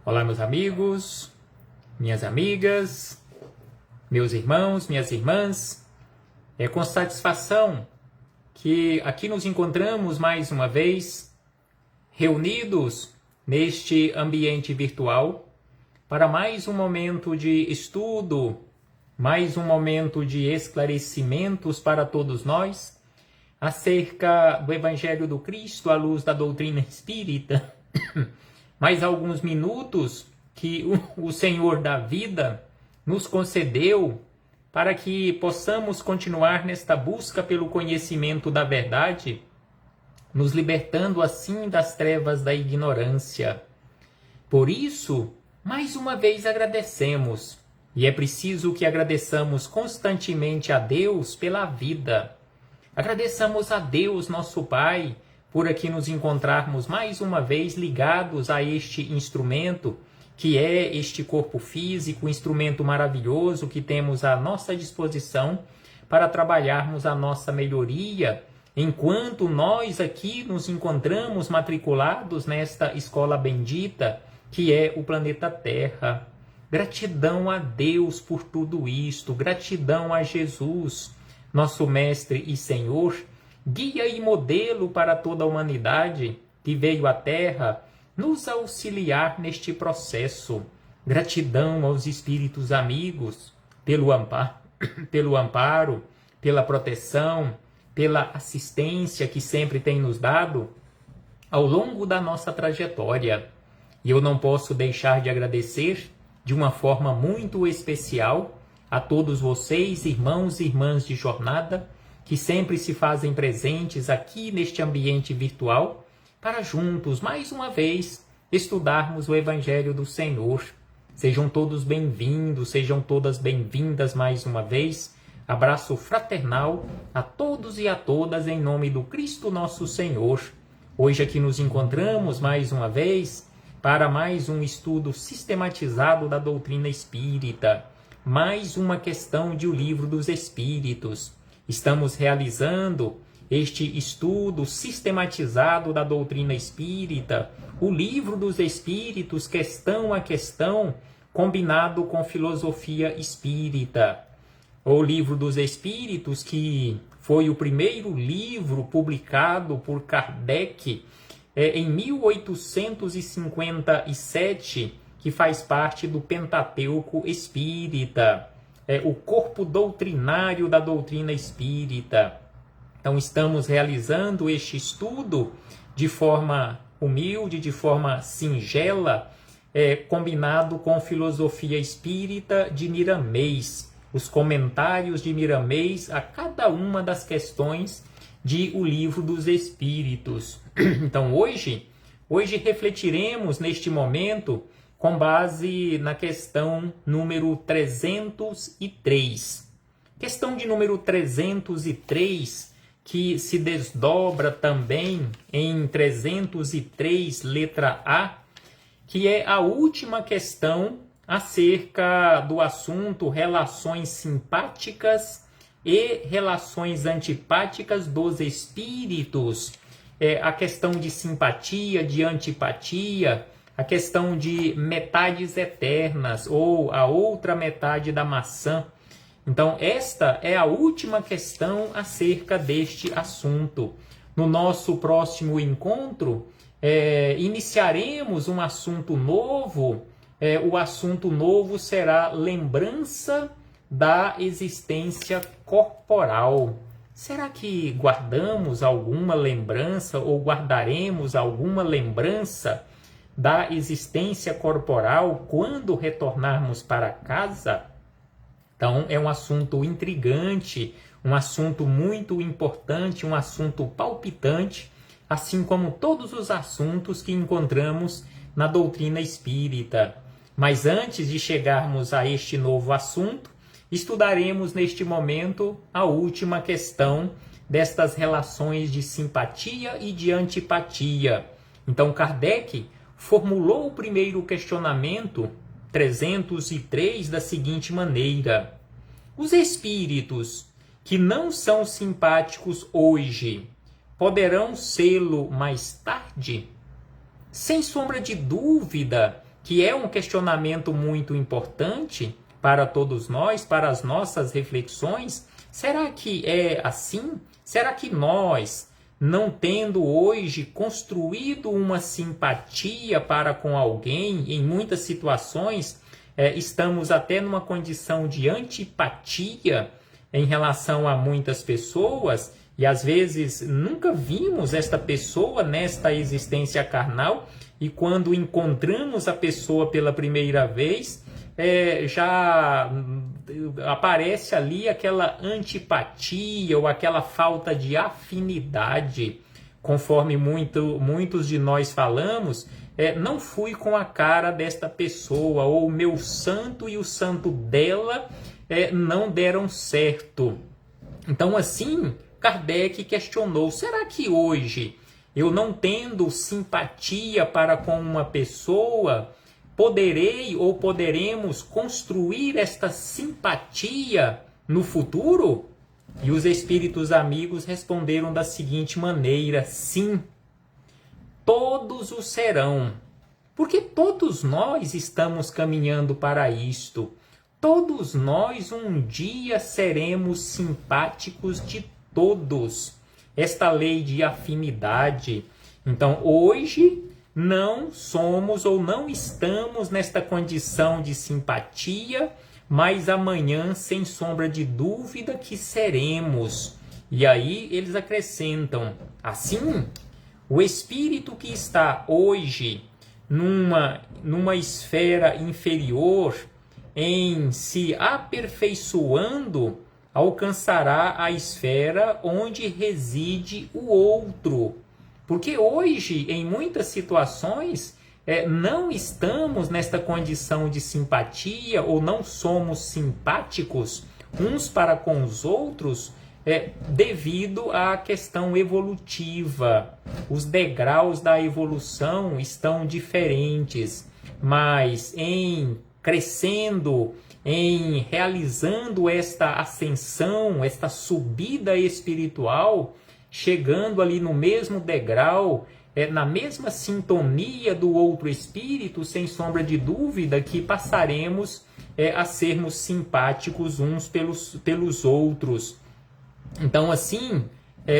Olá, meus amigos, minhas amigas, meus irmãos, minhas irmãs. É com satisfação que aqui nos encontramos mais uma vez, reunidos neste ambiente virtual, para mais um momento de estudo, mais um momento de esclarecimentos para todos nós, acerca do Evangelho do Cristo à luz da doutrina espírita. Mais alguns minutos que o Senhor da vida nos concedeu para que possamos continuar nesta busca pelo conhecimento da verdade, nos libertando assim das trevas da ignorância. Por isso, mais uma vez agradecemos, e é preciso que agradeçamos constantemente a Deus pela vida. Agradeçamos a Deus, nosso Pai, por aqui nos encontrarmos mais uma vez ligados a este instrumento, que é este corpo físico, instrumento maravilhoso que temos à nossa disposição para trabalharmos a nossa melhoria, enquanto nós aqui nos encontramos matriculados nesta escola bendita, que é o planeta Terra. Gratidão a Deus por tudo isto, gratidão a Jesus, nosso Mestre e Senhor, guia e modelo para toda a humanidade que veio à Terra nos auxiliar neste processo. Gratidão aos espíritos amigos pelo amparo, pela proteção, pela assistência que sempre tem nos dado ao longo da nossa trajetória. E eu não posso deixar de agradecer de uma forma muito especial a todos vocês, irmãos e irmãs de jornada, que sempre se fazem presentes aqui neste ambiente virtual, para juntos, mais uma vez, estudarmos o Evangelho do Senhor. Sejam todos bem-vindos, sejam todas bem-vindas mais uma vez. Abraço fraternal a todos e a todas em nome do Cristo nosso Senhor. Hoje aqui nos encontramos mais uma vez para mais um estudo sistematizado da doutrina espírita, mais uma questão de O Livro dos Espíritos. Estamos realizando este estudo sistematizado da doutrina espírita, o Livro dos Espíritos, questão a questão, combinado com filosofia espírita. O Livro dos Espíritos, que foi o primeiro livro publicado por Kardec em 1857, que faz parte do Pentateuco Espírita. O corpo doutrinário da doutrina espírita. Então estamos realizando este estudo de forma humilde, de forma singela, combinado com filosofia espírita de Miramês, os comentários de Miramês a cada uma das questões de O Livro dos Espíritos. Então hoje refletiremos neste momento com base na questão número 303. Questão de número 303, que se desdobra também em 303, letra A, que é a última questão acerca do assunto relações simpáticas e relações antipáticas dos espíritos. A questão de simpatia, de antipatia, a questão de metades eternas, ou a outra metade da maçã. Então, esta é a última questão acerca deste assunto. No nosso próximo encontro, iniciaremos um assunto novo. O assunto novo será lembrança da existência corporal. Será que guardamos alguma lembrança, ou guardaremos alguma lembrança da existência corporal quando retornarmos para casa? Então, é um assunto intrigante, um assunto muito importante, um assunto palpitante, assim como todos os assuntos que encontramos na doutrina espírita. Mas antes de chegarmos a este novo assunto, estudaremos neste momento a última questão destas relações de simpatia e de antipatia. Então, Kardec formulou o primeiro questionamento, 303, da seguinte maneira: os espíritos que não são simpáticos hoje poderão sê-lo mais tarde? Sem sombra de dúvida, que é um questionamento muito importante para todos nós, para as nossas reflexões. Será que é assim? Será que nós, não tendo hoje construído uma simpatia para com alguém, em muitas situações, estamos até numa condição de antipatia em relação a muitas pessoas, e às vezes nunca vimos esta pessoa nesta existência carnal, e quando encontramos a pessoa pela primeira vez, já aparece ali aquela antipatia ou aquela falta de afinidade. Conforme muitos de nós falamos, não fui com a cara desta pessoa, ou o meu santo e o santo dela não deram certo. Então, assim, Kardec questionou: será que hoje, eu não tendo simpatia para com uma pessoa, poderei ou poderemos construir esta simpatia no futuro? E os espíritos amigos responderam da seguinte maneira: sim, todos o serão, porque todos nós estamos caminhando para isto. Todos nós um dia seremos simpáticos de todos. Esta lei de afinidade. Então, hoje não somos ou não estamos nesta condição de simpatia, mas amanhã, sem sombra de dúvida, que seremos. E aí eles acrescentam: assim, o espírito que está hoje numa esfera inferior, em se aperfeiçoando, alcançará a esfera onde reside o outro. Porque hoje, em muitas situações, não estamos nesta condição de simpatia, ou não somos simpáticos uns para com os outros, devido à questão evolutiva. Os degraus da evolução estão diferentes, mas em crescendo, em realizando esta ascensão, esta subida espiritual, chegando ali no mesmo degrau, na mesma sintonia do outro espírito, sem sombra de dúvida que passaremos a sermos simpáticos uns pelos outros. Então, assim,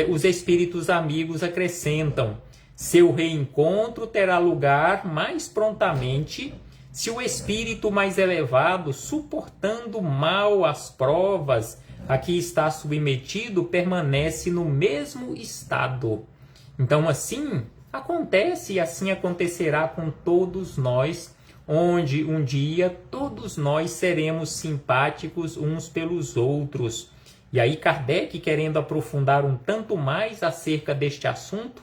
os espíritos amigos acrescentam: seu reencontro terá lugar mais prontamente se o espírito mais elevado, suportando mal as provas a que está submetido, permanece no mesmo estado. Então, assim acontece, e assim acontecerá com todos nós, onde um dia todos nós seremos simpáticos uns pelos outros. E aí Kardec, querendo aprofundar um tanto mais acerca deste assunto,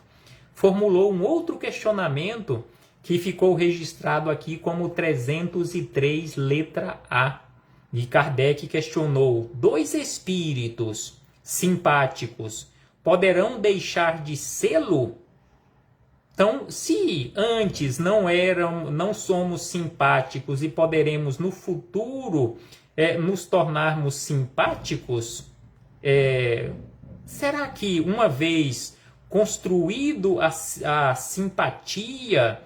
formulou um outro questionamento que ficou registrado aqui como 303, letra A. E Kardec questionou: dois espíritos simpáticos poderão deixar de sê-lo? Então, se antes não somos simpáticos e poderemos no futuro nos tornarmos simpáticos, será que uma vez construído a simpatia,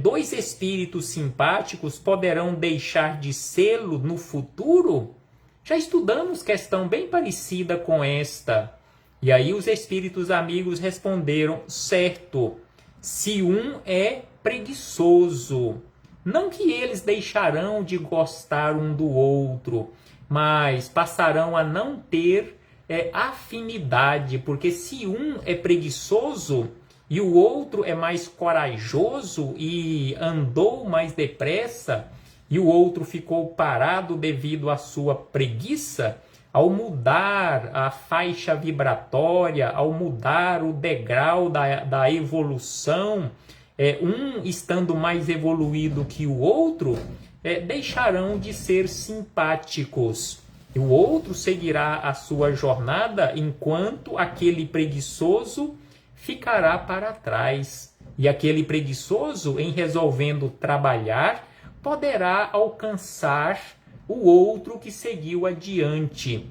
dois espíritos simpáticos poderão deixar de sê-lo no futuro? Já estudamos questão bem parecida com esta. E aí os espíritos amigos responderam: certo, se um é preguiçoso. Não que eles deixarão de gostar um do outro, mas passarão a não ter afinidade, porque se um é preguiçoso e o outro é mais corajoso e andou mais depressa, e o outro ficou parado devido à sua preguiça, ao mudar a faixa vibratória, ao mudar o degrau da evolução, um estando mais evoluído que o outro, deixarão de ser simpáticos. E o outro seguirá a sua jornada, enquanto aquele preguiçoso ficará para trás. E aquele preguiçoso, em resolvendo trabalhar, poderá alcançar o outro que seguiu adiante.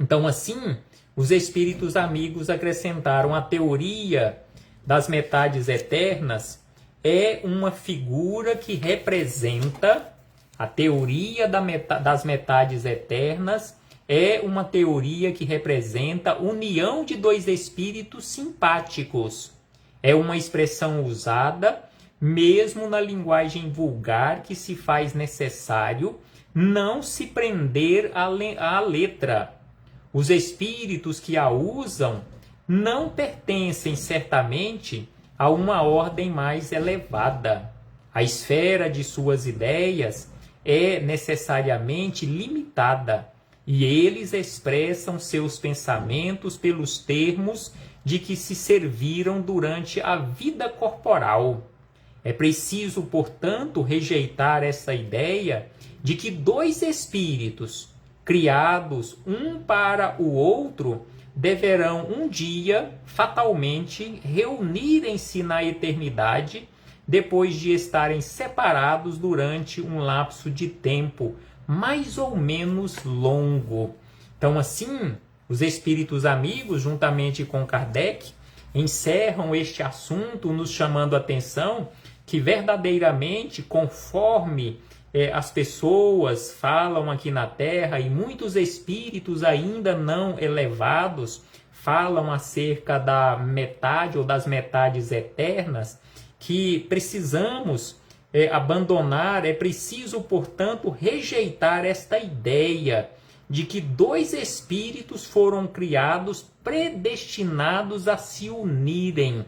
Então, assim, os espíritos amigos acrescentaram: a teoria das metades eternas é uma figura que representa a teoria das metades eternas, é uma teoria que representa a união de dois espíritos simpáticos. É uma expressão usada mesmo na linguagem vulgar que se faz necessário não se prender à letra. Os espíritos que a usam não pertencem certamente a uma ordem mais elevada. A esfera de suas ideias é necessariamente limitada e eles expressam seus pensamentos pelos termos de que se serviram durante a vida corporal. É preciso, portanto, rejeitar essa ideia de que dois espíritos, criados um para o outro, deverão um dia, fatalmente, reunirem-se na eternidade, depois de estarem separados durante um lapso de tempo mais ou menos longo. Então, assim, os espíritos amigos, juntamente com Kardec, encerram este assunto nos chamando a atenção que verdadeiramente, conforme as pessoas falam aqui na Terra, e muitos espíritos ainda não elevados falam acerca da metade ou das metades eternas, que precisamos abandonar, é preciso, portanto, rejeitar esta ideia de que dois espíritos foram criados predestinados a se unirem.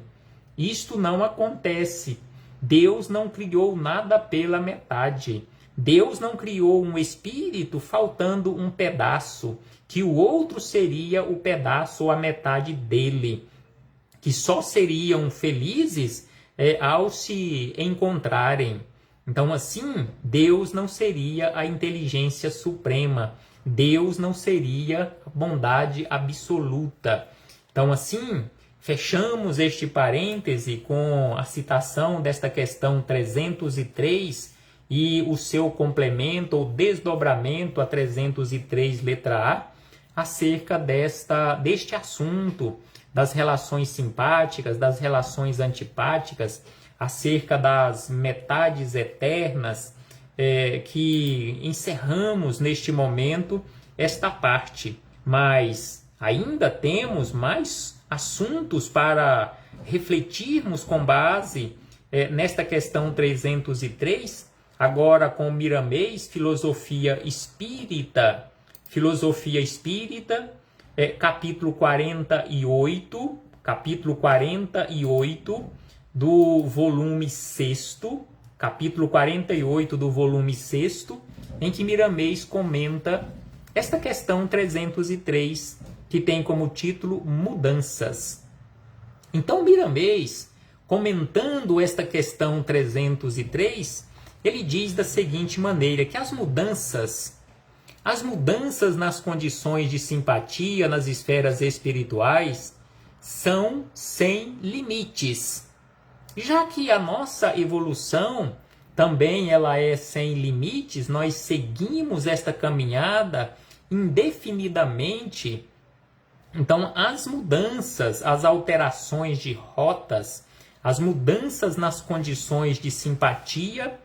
Isto não acontece. Deus não criou nada pela metade. Deus não criou um espírito faltando um pedaço, que o outro seria o pedaço ou a metade dele, que só seriam felizes ao se encontrarem. Então, assim, Deus não seria a inteligência suprema. Deus não seria a bondade absoluta. Então, assim, fechamos este parêntese com a citação desta questão 303 e o seu complemento ou desdobramento a 303 letra A, acerca deste assunto das relações simpáticas, das relações antipáticas, acerca das metades eternas, que encerramos neste momento esta parte. Mas ainda temos mais assuntos para refletirmos com base nesta questão 303, agora com Miramês, Filosofia Espírita, capítulo 48, do volume 6º, capítulo 48 do volume 6º, em que Miramês comenta esta questão 303, que tem como título Mudanças. Então, Miramês, comentando esta questão 303, ele diz da seguinte maneira, que as mudanças nas condições de simpatia nas esferas espirituais são sem limites. Já que a nossa evolução também ela é sem limites, nós seguimos esta caminhada indefinidamente. Então, as mudanças, as alterações de rotas, as mudanças nas condições de simpatia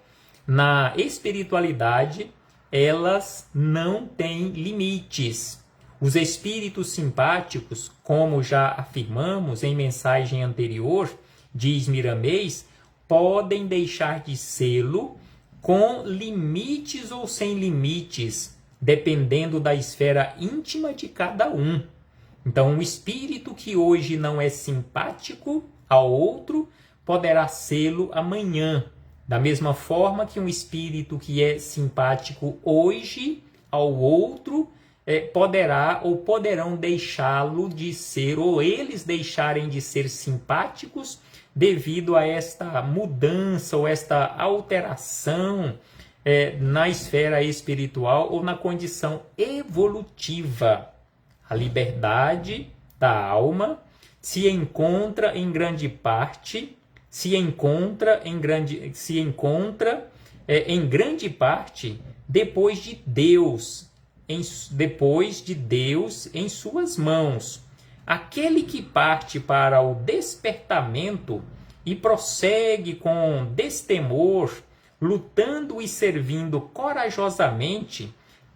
na espiritualidade, elas não têm limites. Os espíritos simpáticos, como já afirmamos em mensagem anterior, diz Miramês, podem deixar de sê-lo com limites ou sem limites, dependendo da esfera íntima de cada um. Então, um espírito que hoje não é simpático ao outro, poderá sê-lo amanhã. Da mesma forma que um espírito que é simpático hoje ao outro, poderá ou poderão deixá-lo de ser, ou eles deixarem de ser simpáticos devido a esta mudança ou esta alteração na esfera espiritual ou na condição evolutiva. A liberdade da alma se encontra em grande parte, em grande parte depois de Deus em suas mãos. Aquele que parte para o despertamento e prossegue com destemor, lutando e servindo corajosamente,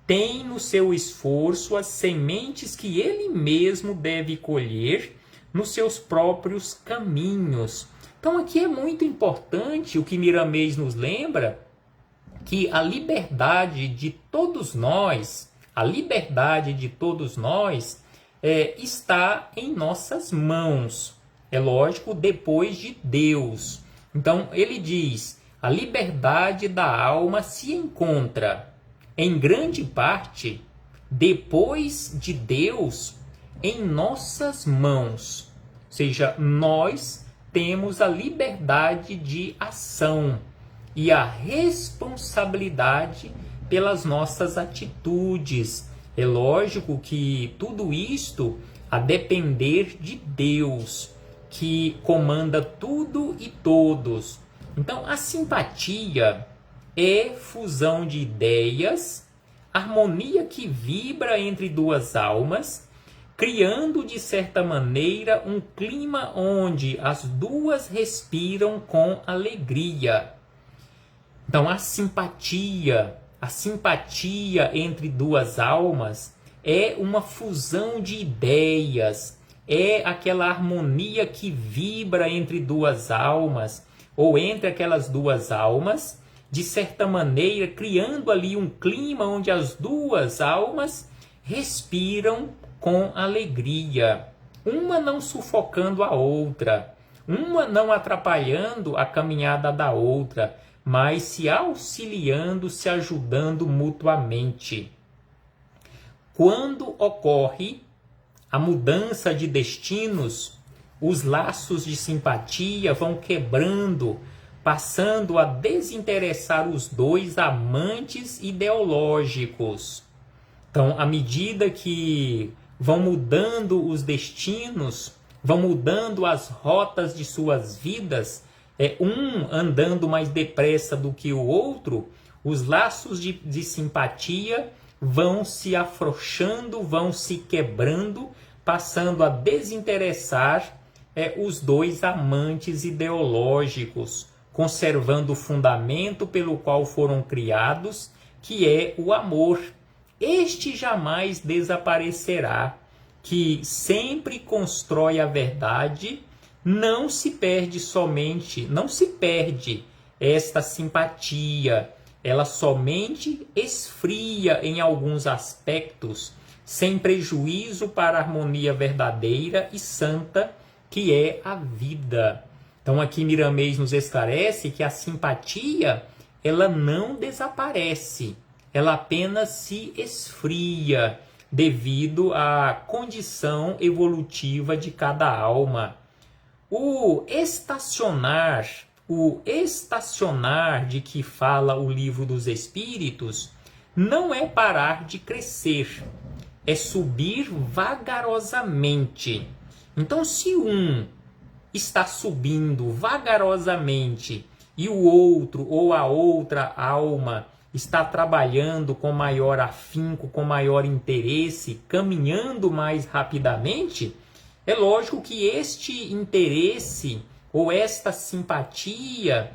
tem no seu esforço as sementes que ele mesmo deve colher nos seus próprios caminhos. Então aqui é muito importante o que Miramês nos lembra, que a liberdade de todos nós, está em nossas mãos. É lógico, depois de Deus. Então ele diz, a liberdade da alma se encontra em grande parte, depois de Deus, em nossas mãos. Ou seja, nós temos a liberdade de ação e a responsabilidade pelas nossas atitudes. É lógico que tudo isto a depender de Deus, que comanda tudo e todos. Então, a simpatia é fusão de ideias, harmonia que vibra entre duas almas, criando de certa maneira um clima onde as duas respiram com alegria. Então a simpatia entre duas almas é uma fusão de ideias, é aquela harmonia que vibra entre duas almas, ou entre aquelas duas almas, de certa maneira, criando ali um clima onde as duas almas respiram com alegria, uma não sufocando a outra, uma não atrapalhando a caminhada da outra, mas se auxiliando, se ajudando mutuamente. Quando ocorre a mudança de destinos, os laços de simpatia vão quebrando, passando a desinteressar os dois amantes ideológicos. Então, à medida que vão mudando os destinos, vão mudando as rotas de suas vidas, um andando mais depressa do que o outro, os laços de simpatia vão se afrouxando, vão se quebrando, passando a desinteressar os dois amantes ideológicos, conservando o fundamento pelo qual foram criados, que é o amor. Este jamais desaparecerá, que sempre constrói a verdade, não se perde esta simpatia, ela somente esfria em alguns aspectos, sem prejuízo para a harmonia verdadeira e santa, que é a vida. Então aqui Miramês nos esclarece que a simpatia, ela não desaparece, ela apenas se esfria devido à condição evolutiva de cada alma. O estacionar de que fala o Livro dos Espíritos não é parar de crescer, é subir vagarosamente. Então, se um está subindo vagarosamente e o outro ou a outra alma está trabalhando com maior afinco, com maior interesse, caminhando mais rapidamente, é lógico que este interesse ou esta simpatia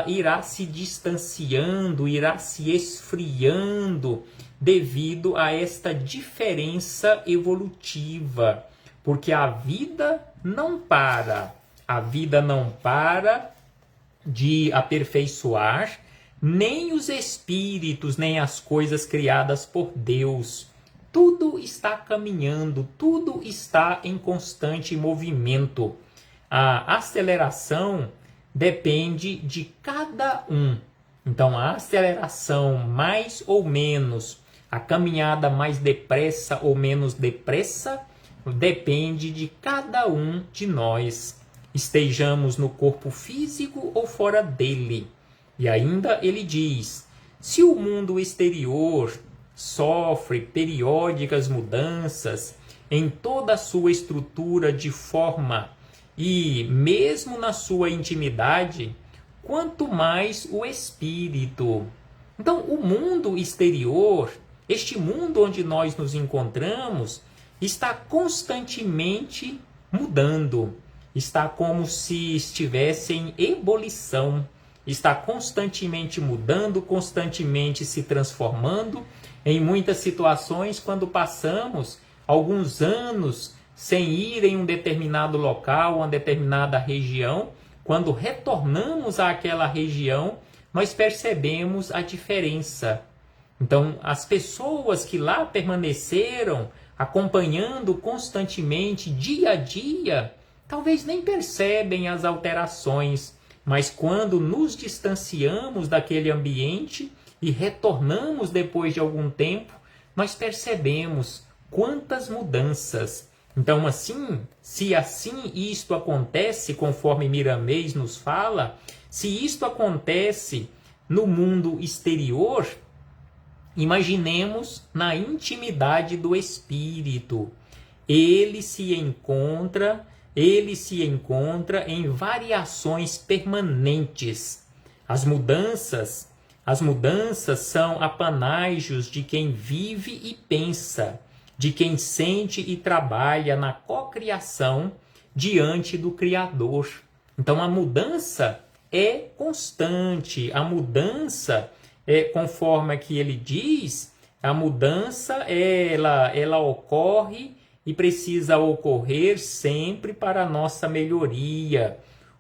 irá se distanciando, irá se esfriando devido a esta diferença evolutiva. Porque a vida não para de aperfeiçoar, nem os espíritos, nem as coisas criadas por Deus. Tudo está caminhando, tudo está em constante movimento. A aceleração depende de cada um. Então, a aceleração mais ou menos, a caminhada mais depressa ou menos depressa, depende de cada um de nós, estejamos no corpo físico ou fora dele. E ainda ele diz, se o mundo exterior sofre periódicas mudanças em toda a sua estrutura de forma e mesmo na sua intimidade, quanto mais o espírito. Então, o mundo exterior, este mundo onde nós nos encontramos, está constantemente mudando. está como se estivesse em ebulição, está constantemente mudando, constantemente se transformando. Em muitas situações, quando passamos alguns anos sem ir em um determinado local, uma determinada região, quando retornamos àquela região, nós percebemos a diferença. Então, as pessoas que lá permaneceram, acompanhando constantemente, dia a dia, talvez nem percebem as alterações, mas quando nos distanciamos daquele ambiente e retornamos depois de algum tempo, nós percebemos quantas mudanças. Então, assim, se assim isto acontece, conforme Miramês nos fala, se isto acontece no mundo exterior, imaginemos na intimidade do espírito. Ele se encontra em variações permanentes. As mudanças são apanágios de quem vive e pensa, de quem sente e trabalha na cocriação diante do Criador. Então a mudança é constante, a mudança conforme que ele diz, a mudança ela ocorre e precisa ocorrer sempre para a nossa melhoria.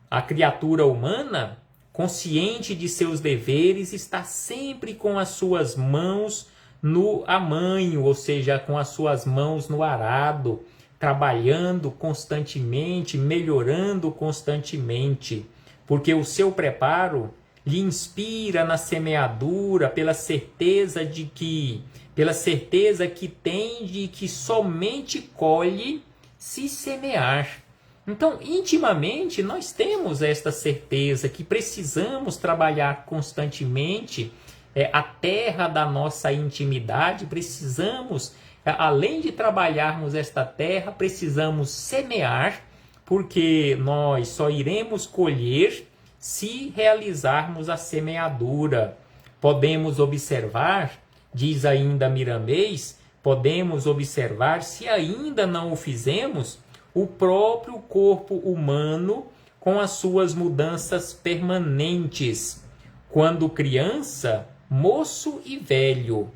A criatura humana, consciente de seus deveres, está sempre com as suas mãos no amanho, ou seja, com as suas mãos no arado, trabalhando constantemente, melhorando constantemente, porque o seu preparo lhe inspira na semeadura pela certeza que tem de que somente colhe se semear. Então, intimamente, nós temos esta certeza que precisamos trabalhar constantemente a terra da nossa intimidade, precisamos, além de trabalharmos esta terra, precisamos semear, porque nós só iremos colher se realizarmos a semeadura. Podemos observar, diz ainda Miramês, podemos observar, se ainda não o fizemos, o próprio corpo humano com as suas mudanças permanentes. Quando criança, moço e velho,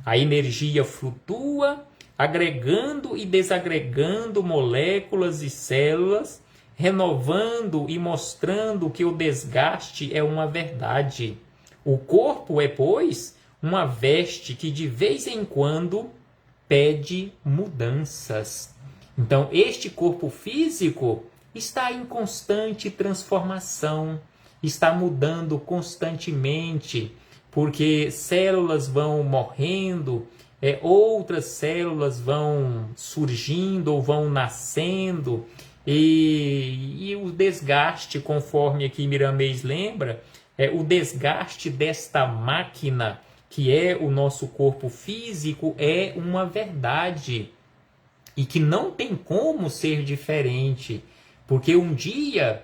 a energia flutua, agregando e desagregando moléculas e células, renovando e mostrando que o desgaste é uma verdade. O corpo é, pois, uma veste que de vez em quando pede mudanças. Então, este corpo físico está em constante transformação, está mudando constantemente, porque células vão morrendo, outras células vão surgindo ou vão nascendo, e o desgaste, conforme aqui Miramês lembra, o desgaste desta máquina, que é o nosso corpo físico, é uma verdade, e que não tem como ser diferente, porque um dia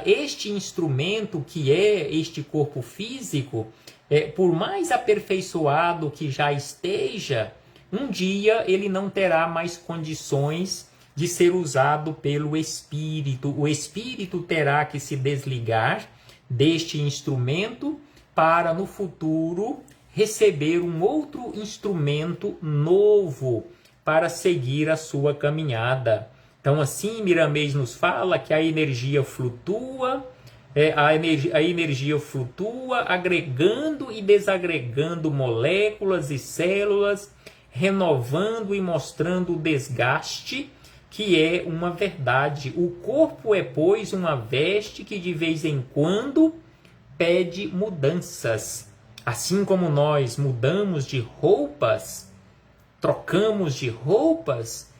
este instrumento que é este corpo físico, por mais aperfeiçoado que já esteja, um dia ele não terá mais condições de ser usado pelo espírito. O espírito terá que se desligar deste instrumento para no futuro receber um outro instrumento novo para seguir a sua caminhada. Então, assim, Miramês nos fala que a energia flutua, a energia flutua, agregando e desagregando moléculas e células, renovando e mostrando o desgaste, que é uma verdade. O corpo é, pois, uma veste que de vez em quando pede mudanças. Assim como nós mudamos de roupas, trocamos de roupas,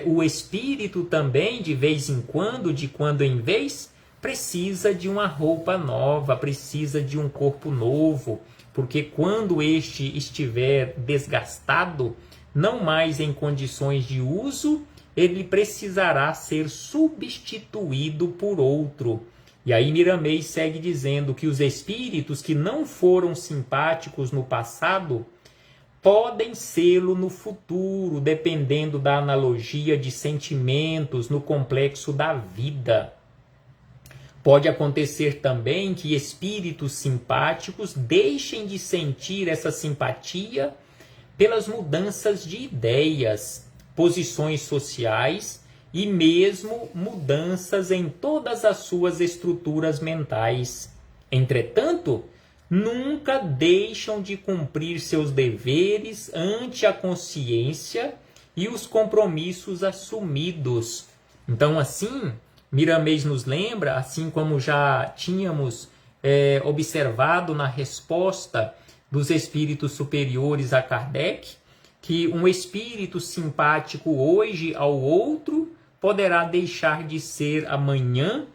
o espírito também, de vez em quando, de quando em vez, precisa de uma roupa nova, precisa de um corpo novo, porque quando este estiver desgastado, não mais em condições de uso, ele precisará ser substituído por outro. E aí Miramês segue dizendo que os espíritos que não foram simpáticos no passado podem sê-lo no futuro, dependendo da analogia de sentimentos no complexo da vida. Pode acontecer também que espíritos simpáticos deixem de sentir essa simpatia pelas mudanças de ideias, posições sociais e mesmo mudanças em todas as suas estruturas mentais. Entretanto, nunca deixam de cumprir seus deveres ante a consciência e os compromissos assumidos. Então, assim, Miramês nos lembra, assim como já tínhamos observado na resposta dos espíritos superiores a Kardec, que um espírito simpático hoje ao outro poderá deixar de ser amanhã,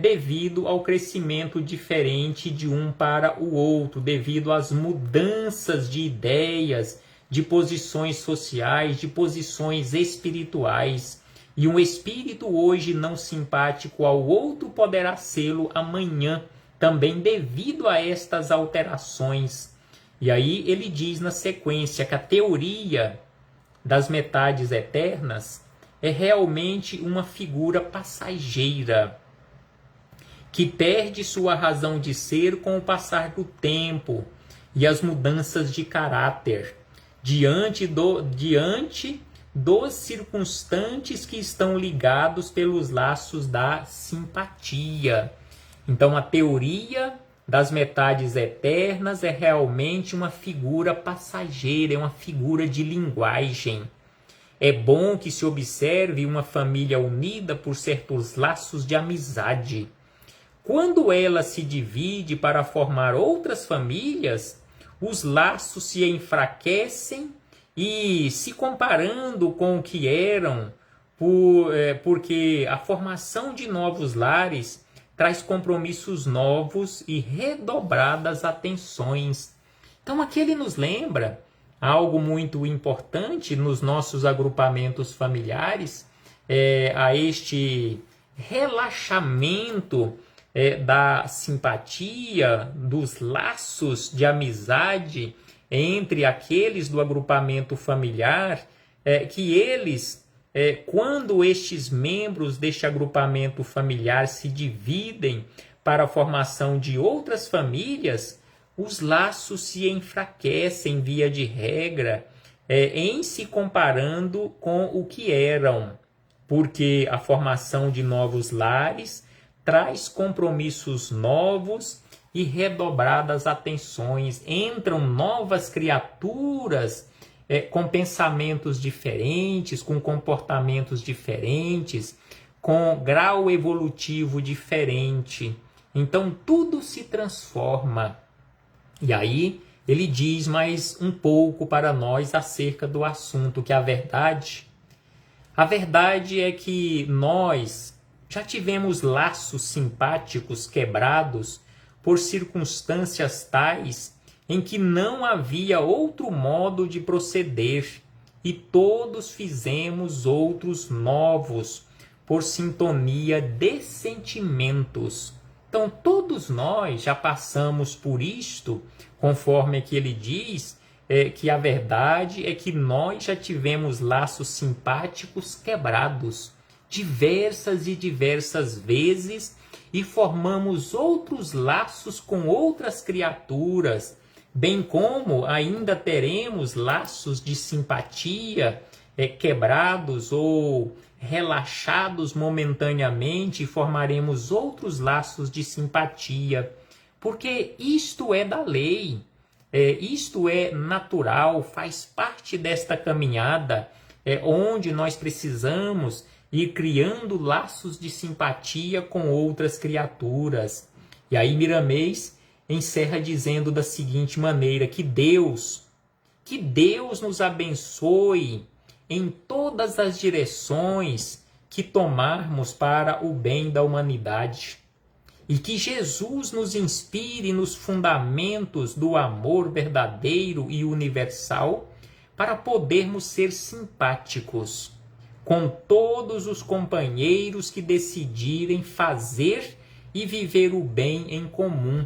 devido ao crescimento diferente de um para o outro, devido às mudanças de ideias, de posições sociais, de posições espirituais. E um espírito hoje não simpático ao outro poderá sê-lo amanhã, também devido a estas alterações. E aí ele diz na sequência que a teoria das metades eternas é realmente uma figura passageira, que perde sua razão de ser com o passar do tempo e as mudanças de caráter, diante dos circunstantes que estão ligados pelos laços da simpatia. Então, a teoria das metades eternas é realmente uma figura passageira, é uma figura de linguagem. É bom que se observe uma família unida por certos laços de amizade. Quando ela se divide para formar outras famílias, os laços se enfraquecem e, se comparando com o que eram, porque a formação de novos lares traz compromissos novos e redobradas atenções. Então aqui ele nos lembra algo muito importante nos nossos agrupamentos familiares, a este relaxamento da simpatia, dos laços de amizade entre aqueles do agrupamento familiar, que eles, quando estes membros deste agrupamento familiar se dividem para a formação de outras famílias, os laços se enfraquecem via de regra, em se comparando com o que eram, porque a formação de novos lares traz compromissos novos e redobradas atenções. Entram novas criaturas com pensamentos diferentes, com comportamentos diferentes, com grau evolutivo diferente. Então tudo se transforma. E aí ele diz mais um pouco para nós acerca do assunto, que a verdade é que nós já tivemos laços simpáticos quebrados por circunstâncias tais em que não havia outro modo de proceder, e todos fizemos outros novos por sintonia de sentimentos. Então todos nós já passamos por isto, conforme que ele diz, que a verdade é que nós já tivemos laços simpáticos quebrados diversas e diversas vezes, e formamos outros laços com outras criaturas, bem como ainda teremos laços de simpatia quebrados ou relaxados momentaneamente, e formaremos outros laços de simpatia, porque isto é da lei, isto é natural, faz parte desta caminhada, onde nós precisamos ir criando laços de simpatia com outras criaturas. E aí Miramês encerra dizendo da seguinte maneira, que Deus nos abençoe em todas as direções que tomarmos para o bem da humanidade, e que Jesus nos inspire nos fundamentos do amor verdadeiro e universal para podermos ser simpáticos com todos os companheiros que decidirem fazer e viver o bem em comum.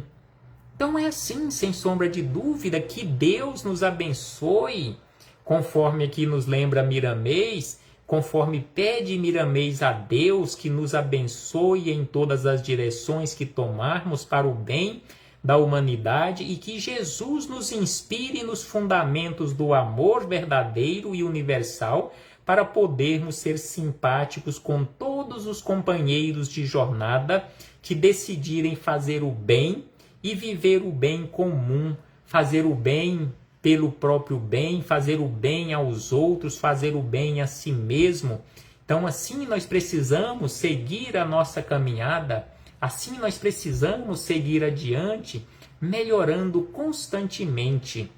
Então é assim, sem sombra de dúvida, que Deus nos abençoe, conforme aqui nos lembra Miramês, conforme pede Miramês a Deus que nos abençoe em todas as direções que tomarmos para o bem da humanidade e que Jesus nos inspire nos fundamentos do amor verdadeiro e universal para podermos ser simpáticos com todos os companheiros de jornada que decidirem fazer o bem e viver o bem comum, fazer o bem pelo próprio bem, fazer o bem aos outros, fazer o bem a si mesmo. Então, assim nós precisamos seguir a nossa caminhada, assim nós precisamos seguir adiante, melhorando constantemente.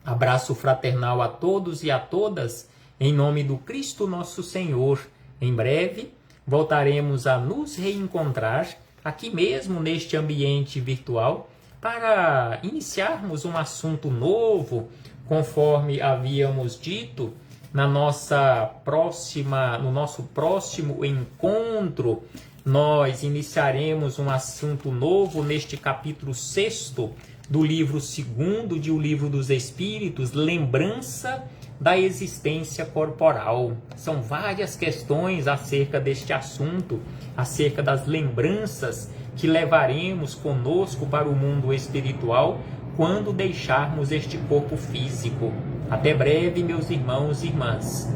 Abraço fraternal a todos e a todas, em nome do Cristo nosso Senhor. Em breve voltaremos a nos reencontrar aqui mesmo neste ambiente virtual para iniciarmos um assunto novo, conforme havíamos dito no nosso próximo encontro. Nós iniciaremos um assunto novo neste capítulo 6º do livro 2º de O Livro dos Espíritos, Lembrança da Existência Corporal. São várias questões acerca deste assunto, acerca das lembranças que levaremos conosco para o mundo espiritual quando deixarmos este corpo físico. Até breve, meus irmãos e irmãs.